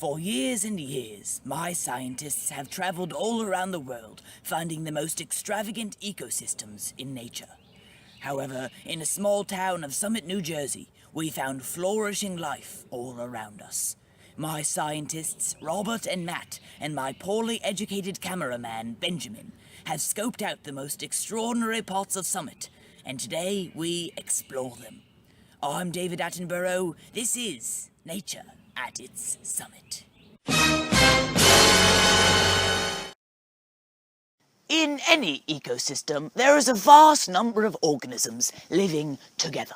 For years and years, my scientists have traveled all around the world, finding the most extravagant ecosystems in nature. However, in a small town of Summit, New Jersey, we found flourishing life all around us. My scientists, Robert and Matt, and my poorly educated cameraman, Benjamin, have scoped out the most extraordinary parts of Summit, and today we explore them. I'm David Attenborough. This is Nature at its Summit. In any ecosystem, there is a vast number of organisms living together.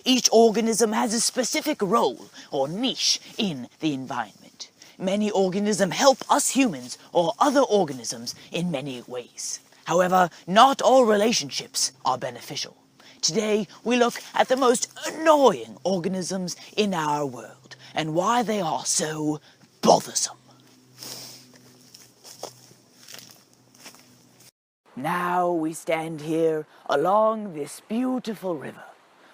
Each organism has a specific role or niche in the environment. Many organisms help us humans or other organisms in many ways. However, not all relationships are beneficial. Today, we look at the most annoying organisms in our world and why they are so bothersome. Now we stand here along this beautiful river,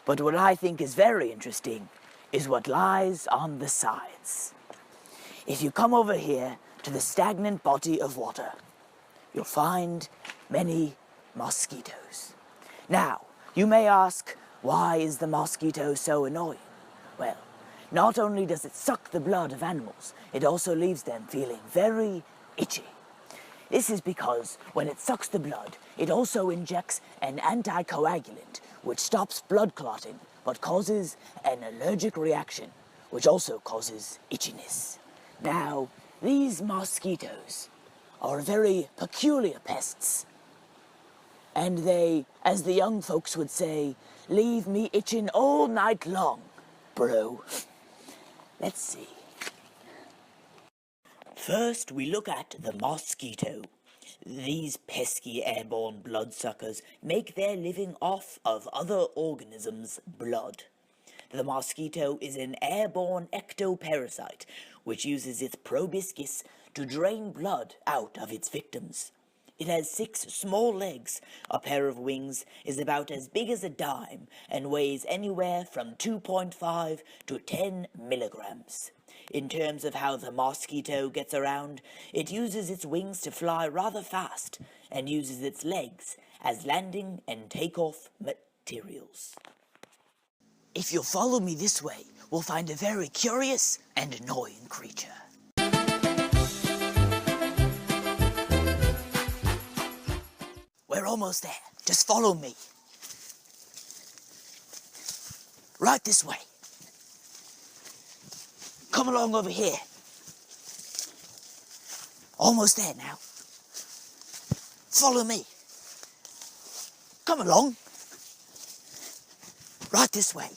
but what I think is very interesting is what lies on the sides. If you come over here to the stagnant body of water, you'll find many mosquitoes. Now, you may ask, why is the mosquito so annoying? Well, not only does it suck the blood of animals, it also leaves them feeling very itchy. This is because when it sucks the blood, it also injects an anticoagulant, which stops blood clotting, but causes an allergic reaction, which also causes itchiness. Now, these mosquitoes are very peculiar pests. And they, as the young folks would say, leave me itching all night long, bro. Let's see. First, we look at the mosquito. These pesky airborne bloodsuckers make their living off of other organisms' blood. The mosquito is an airborne ectoparasite, which uses its proboscis to drain blood out of its victims. It has 6 small legs, a pair of wings is about as big as a dime, and weighs anywhere from 2.5 to 10 milligrams. In terms of how the mosquito gets around, it uses its wings to fly rather fast, and uses its legs as landing and takeoff materials. If you'll follow me this way, we'll find a very curious and annoying creature. We're almost there. Just follow me. Right this way. Come along over here. Almost there now. Follow me. Come along. Right this way.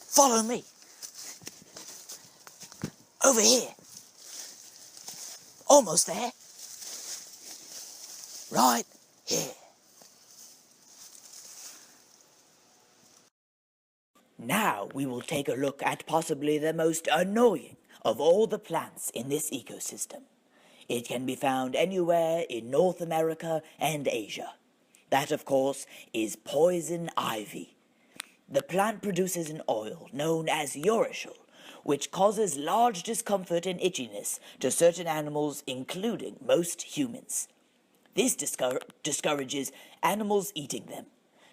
Follow me. Over here. Almost there. Right here. Now we will take a look at possibly the most annoying of all the plants in this ecosystem. It can be found anywhere in North America and Asia. That, of course, is poison ivy. The plant produces an oil known as urushiol, which causes large discomfort and itchiness to certain animals, including most humans. This discourages animals eating them.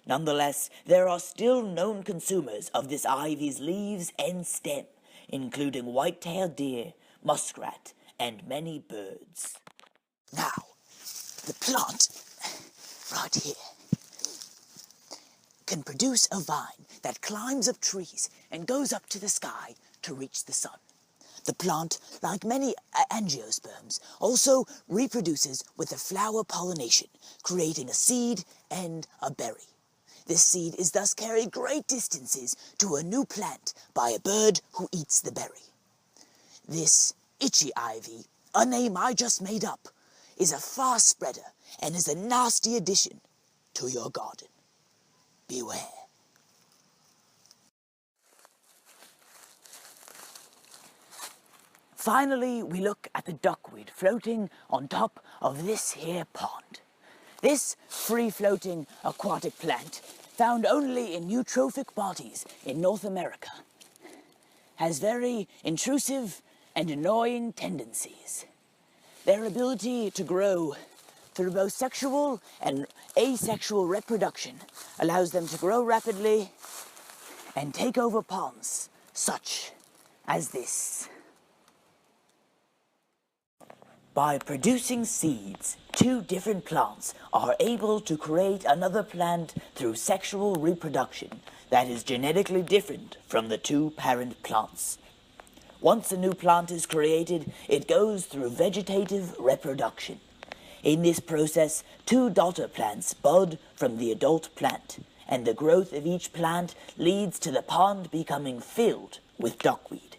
Nonetheless, there are still known consumers of this ivy's leaves and stem, including white-tailed deer, muskrat, and many birds. Now, the plant, right here, can produce a vine that climbs up trees and goes up to the sky to reach the sun. The plant, like many angiosperms, also reproduces with the flower pollination, creating a seed and a berry. This seed is thus carried great distances to a new plant by a bird who eats the berry. This itchy ivy, a name I just made up, is a fast spreader and is a nasty addition to your garden. Beware. Finally, we look at the duckweed floating on top of this here pond. This free-floating aquatic plant, found only in eutrophic bodies in North America, has very intrusive and annoying tendencies. Their ability to grow through both sexual and asexual reproduction allows them to grow rapidly and take over ponds, such as this. By producing seeds, two different plants are able to create another plant through sexual reproduction that is genetically different from the two parent plants. Once a new plant is created, it goes through vegetative reproduction. In this process, two daughter plants bud from the adult plant, and the growth of each plant leads to the pond becoming filled with duckweed.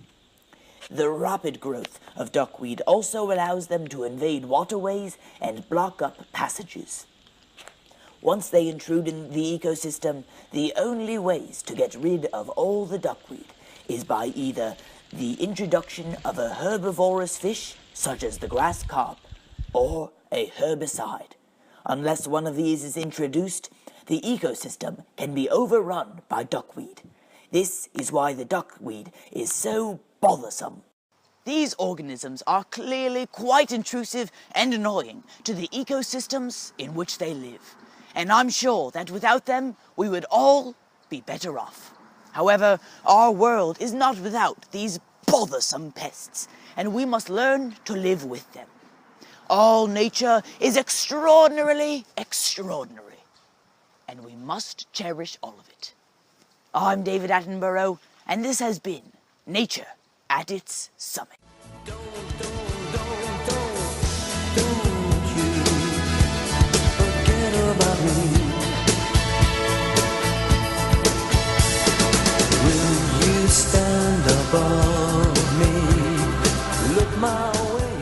The rapid growth of duckweed also allows them to invade waterways and block up passages. Once they intrude in the ecosystem, the only ways to get rid of all the duckweed is by either the introduction of a herbivorous fish, such as the grass carp, or a herbicide. Unless one of these is introduced, the ecosystem can be overrun by duckweed. This is why the duckweed is so bothersome. These organisms are clearly quite intrusive and annoying to the ecosystems in which they live, and I'm sure that without them, we would all be better off. However, our world is not without these bothersome pests, and we must learn to live with them. All nature is extraordinarily extraordinary, and we must cherish all of it. I'm David Attenborough, and this has been Nature at its Summit. Don't you forget about me. Will you stand above me? Look my way.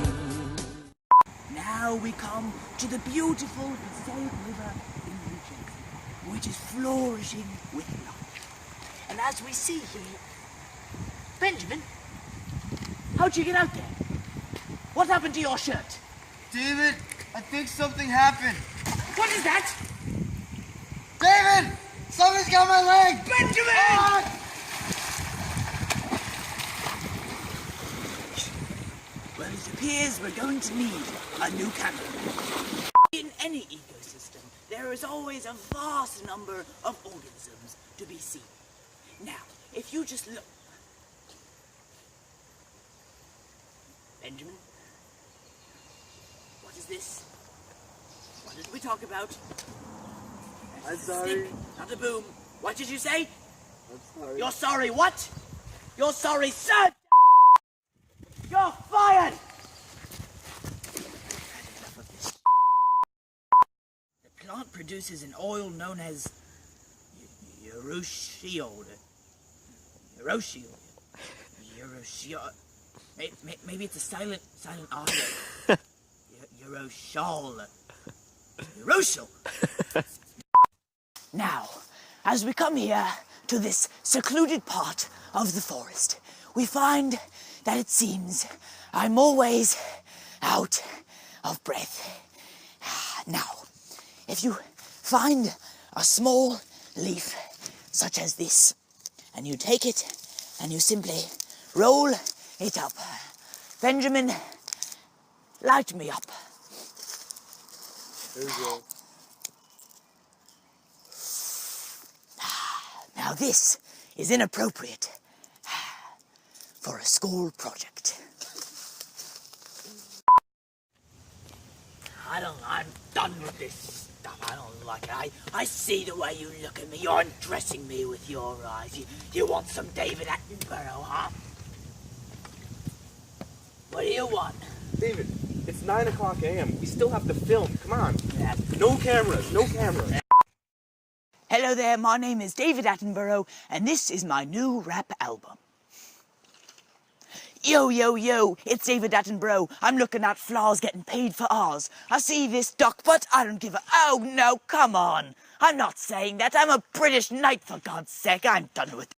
Now we come to the beautiful Passaic River in New Jersey, which is flourishing with life. And as we see here, Benjamin, how'd you get out there? What happened to your shirt? David, I think something happened. What is that? David! Something's got my leg! Benjamin! Ah! Well, it appears we're going to need a new camera. In any ecosystem, there is always a vast number of organisms to be seen. Now, if you just look. Benjamin? What is this? What did we talk about? I'm sorry. Stick, not a boom. What did you say? I'm sorry. You're sorry what? You're sorry, sir! You're fired! Enough of this. The plant produces an oil known as urushiol. Maybe it's a silent R. Uroshal. Now, as we come here to this secluded part of the forest, we find that it seems I'm always out of breath. Now, if you find a small leaf such as this, and you take it and you simply roll it up. Benjamin, light me up. There we go. Now this is inappropriate for a school project. I'm done with this stuff. I don't like it. I see the way you look at me. You're undressing me with your eyes. You want some David Attenborough, huh? What do you want? David, it's 9 o'clock a.m. We still have to film. Come on. No cameras. Hello there, my name is David Attenborough, and this is my new rap album. Yo, yo, yo, it's David Attenborough. I'm looking at flaws getting paid for ours. I see this duck, but I don't give a... Oh, no, come on. I'm not saying that. I'm a British knight, for God's sake. I'm done with it.